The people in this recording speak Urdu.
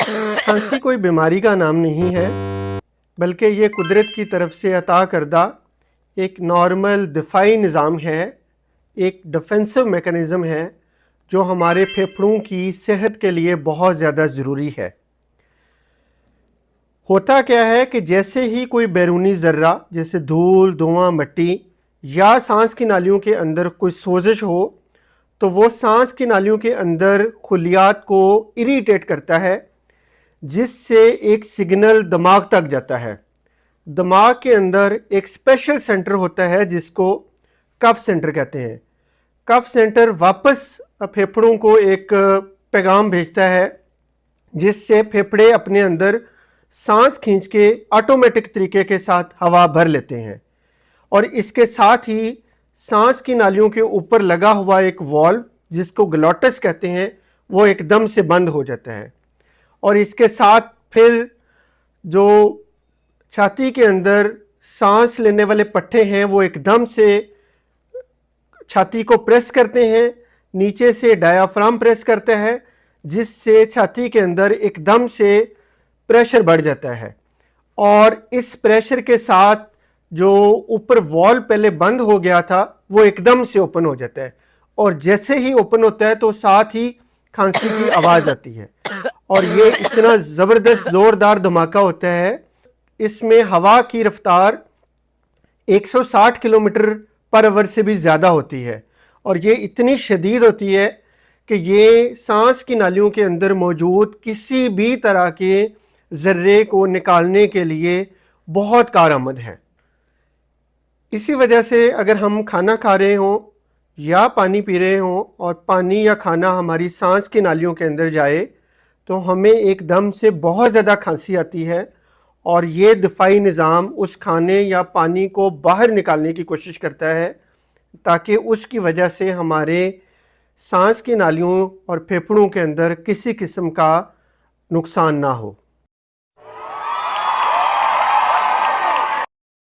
کھانسی کوئی بیماری کا نام نہیں ہے، بلکہ یہ قدرت کی طرف سے عطا کردہ ایک نارمل دفاعی نظام ہے، ایک ڈیفنسو میکانزم ہے جو ہمارے پھیپھڑوں کی صحت کے لیے بہت زیادہ ضروری ہے۔ ہوتا کیا ہے کہ جیسے ہی کوئی بیرونی ذرہ جیسے دھول، دھواں، مٹی یا سانس کی نالیوں کے اندر کوئی سوزش ہو تو وہ سانس کی نالیوں کے اندر خلیات کو اریٹیٹ کرتا ہے، جس سے ایک سگنل دماغ تک جاتا ہے۔ دماغ کے اندر ایک اسپیشل سینٹر ہوتا ہے جس کو کف سینٹر کہتے ہیں۔ کف سینٹر واپس پھیپھڑوں کو ایک پیغام بھیجتا ہے جس سے پھیپھڑے اپنے اندر سانس کھینچ کے آٹومیٹک طریقے کے ساتھ ہوا بھر لیتے ہیں، اور اس کے ساتھ ہی سانس کی نالیوں کے اوپر لگا ہوا ایک والو جس کو گلوٹس کہتے ہیں وہ ایک دم سے بند ہو جاتا ہے، اور اس کے ساتھ پھر جو چھاتی کے اندر سانس لینے والے پٹھے ہیں وہ ایک دم سے چھاتی کو پریس کرتے ہیں، نیچے سے ڈایافرام پریس کرتا ہے جس سے چھاتی کے اندر ایک دم سے پریشر بڑھ جاتا ہے، اور اس پریشر کے ساتھ جو اوپر وال پہلے بند ہو گیا تھا وہ ایک دم سے اوپن ہو جاتا ہے، اور جیسے ہی اوپن ہوتا ہے تو ساتھ ہی کھانسی کی آواز آتی ہے، اور یہ اتنا زبردست زوردار دھماکہ ہوتا ہے۔ اس میں ہوا کی رفتار 160 کلومیٹر پر آور سے بھی زیادہ ہوتی ہے، اور یہ اتنی شدید ہوتی ہے کہ یہ سانس کی نالیوں کے اندر موجود کسی بھی طرح کے ذرے کو نکالنے کے لیے بہت کارآمد ہے۔ اسی وجہ سے اگر ہم کھانا کھا رہے ہوں یا پانی پی رہے ہوں اور پانی یا کھانا ہماری سانس کی نالیوں کے اندر جائے تو ہمیں ایک دم سے بہت زیادہ کھانسی آتی ہے، اور یہ دفاعی نظام اس کھانے یا پانی کو باہر نکالنے کی کوشش کرتا ہے تاکہ اس کی وجہ سے ہمارے سانس کی نالیوں اور پھیپھڑوں کے اندر کسی قسم کا نقصان نہ ہو۔